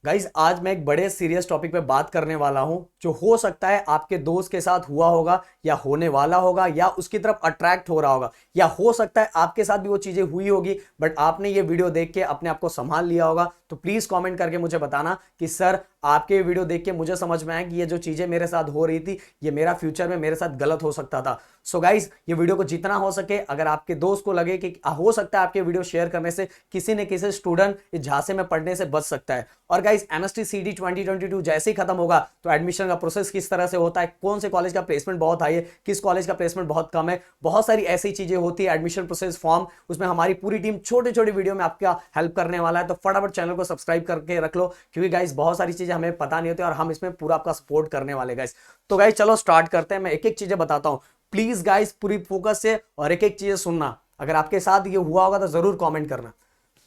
Guys आज मैं एक बड़े सीरियस टॉपिक पे बात करने वाला हूं जो हो सकता है आपके दोस्त के साथ हुआ होगा या होने वाला होगा या उसकी तरफ अट्रैक्ट हो रहा होगा या हो सकता है आपके साथ भी वो चीजें हुई होगी बट आपने ये वीडियो देख के अपने आप को संभाल लिया होगा। तो प्लीज कमेंट करके मुझे बताना कि सर आपके वीडियो देख के मुझे समझ में आया कि ये जो चीजें मेरे साथ हो रही थी ये मेरा फ्यूचर में मेरे साथ गलत हो सकता था। सो गाइज ये वीडियो को जितना हो सके अगर आपके दोस्त को लगे कि हो सकता है आपके वीडियो शेयर करने से किसी न किसी स्टूडेंट इस झांसे में पढ़ने से बच सकता है। और गाइज एमएसटी सीडी 2022 जैसे ही खत्म होगा तो एडमिशन का प्रोसेस किस तरह से होता है, कौन से कॉलेज का प्लेसमेंट बहुत हाई है, किस कॉलेज का प्लेसमेंट बहुत कम है, बहुत सारी ऐसी चीजें होती है। एडमिशन प्रोसेस फॉर्म उसमें हमारी पूरी टीम छोटे छोटे वीडियो में आपका हेल्प करने वाला है। तो फटाफट चैनल को सब्सक्राइब करके रख लो क्योंकि गाइज बहुत सारी चीजें हमें पता नहीं होती और हम इसमें पूरा आपका सपोर्ट करने वाले गाइज। तो गाइज चलो स्टार्ट करते हैं। मैं एक एक चीजें बताता हूं, प्लीज गाइज पूरी फोकस से और एक एक चीजें सुनना। अगर आपके साथ ये हुआ होगा तो जरूर कमेंट करना।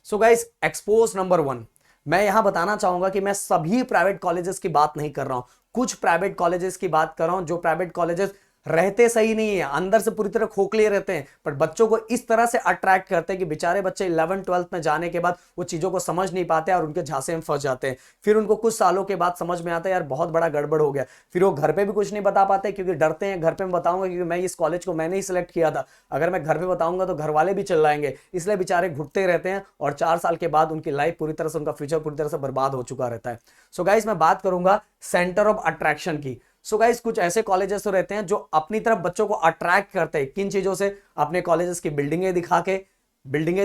सो गाइज एक्सपोज नंबर 1, मैं यहां बताना चाहूंगा कि मैं सभी प्राइवेट कॉलेजेस की बात नहीं कर रहा हूं, कुछ प्राइवेट कॉलेजेस की बात कर रहा हूं जो प्राइवेट कॉलेजेस रहते सही नहीं है, अंदर से पूरी तरह खोखले रहते हैं पर बच्चों को इस तरह से अट्रैक्ट करते हैं कि बेचारे बच्चे 11th-12th में जाने के बाद वो चीजों को समझ नहीं पाते और उनके झांसे में फंस जाते हैं। फिर उनको कुछ सालों के बाद समझ में आता है यार बहुत बड़ा गड़बड़ हो गया। फिर वो घर पे भी कुछ नहीं बता पाते क्योंकि डरते हैं घर पे मैं बताऊंगा क्योंकि मैं इस कॉलेज को मैंने ही सिलेक्ट किया था, अगर मैं घर पे बताऊंगा तो घर वाले भी चिल्लाएंगे, इसलिए बेचारे घुटते रहते हैं और 4 साल के बाद उनकी लाइफ पूरी तरह से, उनका फ्यूचर पूरी तरह से बर्बाद हो चुका रहता है। सो गाइस मैं बात करूंगा सेंटर ऑफ अट्रैक्शन की। सो गाइस कुछ ऐसे कॉलेजेस तो रहते हैं जो अपनी तरफ बच्चों को अट्रैक्ट करते हैं। किन चीजों से? अपने कॉलेजेस की बिल्डिंगें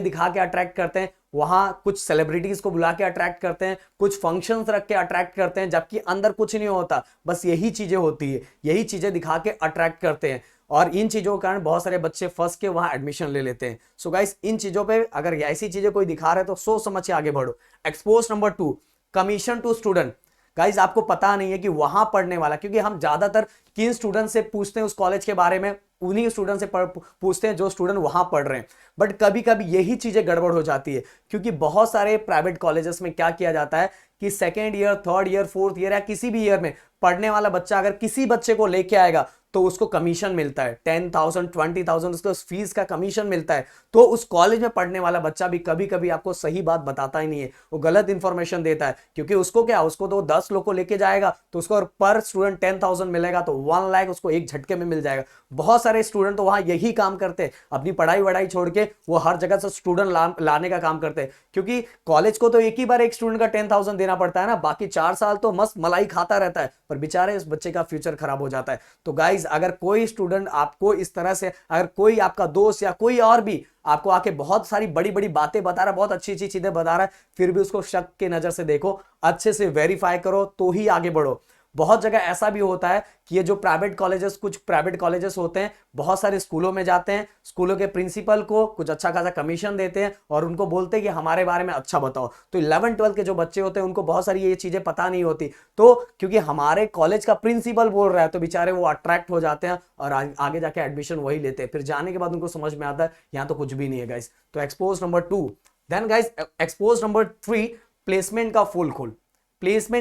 दिखा के अट्रैक्ट करते हैं, वहां कुछ सेलिब्रिटीज को बुला के अट्रैक्ट करते हैं, कुछ फंक्शंस रख के अट्रैक्ट करते हैं जबकि अंदर कुछ नहीं होता, बस यही चीजें होती है, यही चीजें दिखा के अट्रैक्ट करते हैं और इन चीजों के कारण बहुत सारे बच्चे फंस के वहां एडमिशन ले लेते हैं। सो गाइस इन चीजों पे अगर ऐसी चीजें कोई दिखा रहा है तो सोच समझ के आगे बढ़ो। Expose number 2, commission to student. Guys आपको पता नहीं है कि वहां पढ़ने वाला, क्योंकि हम ज्यादातर किन स्टूडेंट से पूछते हैं उस कॉलेज के बारे में, उन्हीं स्टूडेंट से पूछते हैं जो स्टूडेंट वहां पढ़ रहे हैं। बट कभी कभी यही चीजें गड़बड़ हो जाती है क्योंकि बहुत सारे प्राइवेट कॉलेजेस में क्या किया जाता है कि second year, third year, fourth year या किसी भी ईयर में पढ़ने वाला बच्चा अगर किसी बच्चे को लेके आएगा तो उसको कमीशन मिलता है 10,000 20,000 उसको फीस का कमीशन मिलता है। तो उस कॉलेज में पढ़ने वाला बच्चा भी कभी कभी आपको सही बात बताता ही नहीं है, वो गलत इंफॉर्मेशन देता है क्योंकि उसको क्या, उसको तो 10 लोग को लेके जाएगा तो उसको पर स्टूडेंट 10,000 मिलेगा तो 1 लाख उसको एक झटके में मिल जाएगा। बहुत सारे स्टूडेंट तो वहां यही काम करते हैं, अपनी पढ़ाई वढ़ाई छोड़ के वो हर जगह से स्टूडेंट लाने का काम करते हैं क्योंकि कॉलेज को तो एक ही बार एक स्टूडेंट का 10,000 देना पड़ता है ना, बाकी 4 साल तो मस्त मलाई खाता रहता है पर बेचारे इस बच्चे का फ्यूचर खराब हो जाता है। तो गाइज अगर कोई स्टूडेंट आपको इस तरह से, अगर कोई आपका दोस्त या कोई और भी आपको आके बहुत सारी बड़ी बड़ी बातें बता रहा है, बहुत अच्छी अच्छी चीजें बता रहा है, फिर भी उसको शक के नजर से देखो, अच्छे से वेरीफाई करो तो ही आगे बढ़ो। बहुत जगह ऐसा भी होता है कि ये जो कुछ प्राइवेट कॉलेजेस होते हैं बहुत सारे स्कूलों में जाते हैं, स्कूलों के प्रिंसिपल को कुछ अच्छा खासा कमीशन देते हैं और उनको बोलते हैं कि हमारे बारे में अच्छा बताओ। तो 11th-12th के जो बच्चे होते हैं उनको बहुत सारी ये चीजें पता नहीं होती, तो क्योंकि हमारे कॉलेज का प्रिंसिपल बोल रहा है तो बेचारे वो अट्रैक्ट हो जाते हैं और आगे जाके एडमिशन वही लेते हैं। फिर जाने के बाद उनको समझ में आता है यहाँ तो कुछ भी नहीं है गाइस। तो expose number 2। Then guys expose number 3, placement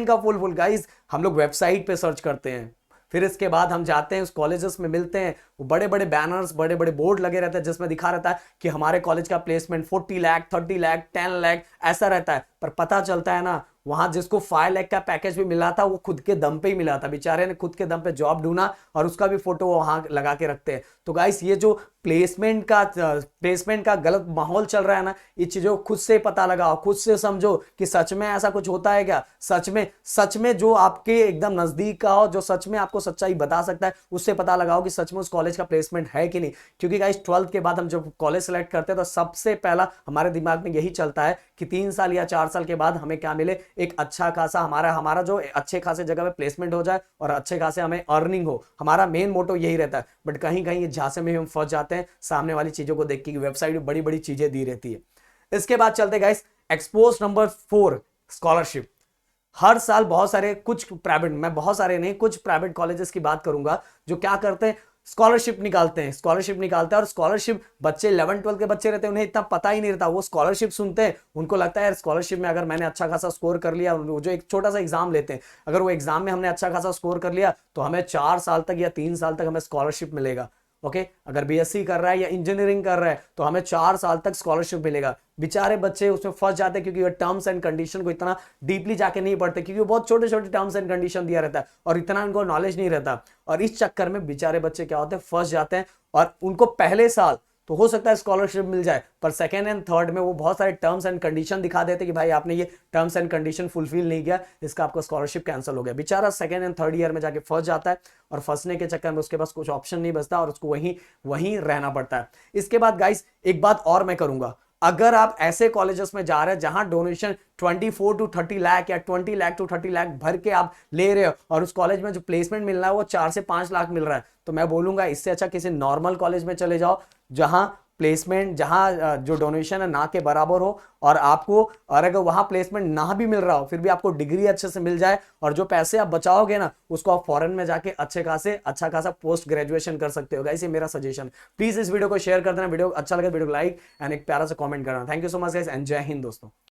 का फुल गाइस हम लोग वेबसाइट पे सर्च करते हैं, फिर इसके बाद हम जाते हैं उस कॉलेजेस में मिलते हैं, वो बड़े बड़े बैनर्स, बड़े बड़े बोर्ड लगे रहते हैं जिसमें दिखा रहता है कि हमारे कॉलेज का प्लेसमेंट 40 लाख, 30 लाख, 10 लाख ऐसा रहता है। पर पता चलता है ना वहां जिसको 5 लाख का पैकेज भी मिला था वो खुद के दम पे ही मिला था, बेचारे ने खुद के दम पे जॉब ढूंढा और उसका भी फोटो वहां लगा के रखते हैं। तो गाइस ये जो प्लेसमेंट का गलत माहौल चल रहा है ना, ये चीजों खुद से पता लगाओ, खुद से समझो कि सच में ऐसा कुछ होता है क्या। सच में जो आपके एकदम नजदीक का हो, जो सच में आपको सच्चाई बता सकता है, उससे पता लगाओ कि सच में उस कॉलेज का प्लेसमेंट है कि नहीं। क्योंकि गाइस 12th के बाद हम जब कॉलेज सेलेक्ट करते हैं तो सबसे पहला हमारे दिमाग में यही चलता है कि 3 साल या 4 साल के बाद हमें क्या मिले, एक अच्छा खासा हमारा जो अच्छे खासे जगह पे प्लेसमेंट हो जाए और अच्छे खासे हमें अर्निंग हो। हमारा मेन मोटो यही रहता है बट कहीं कहीं ये झांसे में हम फंस जाते हैं सामने वाली चीजों को देख के, वेबसाइट में बड़ी बड़ी चीजें दी रहती है। इसके बाद चलते गाइस एक्सपोज नंबर 4, स्कॉलरशिप। हर साल बहुत सारे, कुछ प्राइवेट, मैं बहुत सारे नहीं, कुछ प्राइवेट कॉलेजेस की बात करूंगा जो क्या करते हैं, स्कॉलरशिप निकालते हैं और स्कॉलरशिप बच्चे 11th-12th के बच्चे रहते हैं, उन्हें इतना पता ही नहीं रहता, वो स्कॉलरशिप सुनते हैं, उनको लगता है यार स्कॉलरशिप में अगर मैंने अच्छा खासा स्कोर कर लिया, वो जो एक छोटा सा एग्जाम लेते हैं, अगर वो एग्जाम में हमने अच्छा खासा स्कोर कर लिया तो हमें 4 साल तक या 3 साल तक हमें स्कॉलरशिप मिलेगा। ओके, अगर बीएससी कर रहा है या इंजीनियरिंग कर रहा है तो हमें 4 साल तक स्कॉलरशिप मिलेगा। बेचारे बच्चे उसमें फंस जाते हैं क्योंकि वो टर्म्स एंड कंडीशन को इतना डीपली जाके नहीं पढ़ते, क्योंकि वो बहुत छोटे छोटे टर्म्स एंड कंडीशन दिया रहता है और इतना उनको नॉलेज नहीं रहता, और इस चक्कर में बेचारे बच्चे क्या होते हैं, फंस जाते हैं। और उनको पहले साल तो हो सकता है स्कॉलरशिप मिल जाए, पर सेकेंड एंड थर्ड में वो बहुत सारे टर्म्स एंड कंडीशन दिखा देते कि भाई आपने ये टर्म्स एंड कंडीशन फुलफिल नहीं किया, इसका आपका स्कॉलरशिप कैंसिल हो गया। बेचारा सेकेंड एंड थर्ड ईयर में जाके फंस जाता है, और फंसने के चक्कर में उसके पास कुछ ऑप्शन नहीं बचता और उसको वहीं वहीं रहना पड़ता है। इसके बाद गाइस एक बात और मैं करूंगा, अगर आप ऐसे कॉलेजेस में जा रहे हैं जहां डोनेशन 24 to 30 लाख या 20 लाख to 30 लाख भर के आप ले रहे हो, और उस कॉलेज में जो प्लेसमेंट मिल रहा है वो 4 से 5 लाख मिल रहा है, तो मैं बोलूंगा इससे अच्छा किसी नॉर्मल कॉलेज में चले जाओ जहां प्लेसमेंट, जहां जो डोनेशन है ना के बराबर हो, और आपको, और अगर वहां प्लेसमेंट ना भी मिल रहा हो फिर भी आपको डिग्री अच्छे से मिल जाए, और जो पैसे आप बचाओगे ना उसको आप फॉरेन में जाके अच्छा खासा पोस्ट ग्रेजुएशन कर सकते हो। गाइस ये मेरा सजेशन। प्लीज इस वीडियो को शेयर कर देना, वीडियो अच्छा लगे वीडियो को लाइक एंड एक प्यारा सा कमेंट करना। Thank you so much guys and जय हिंद दोस्तों।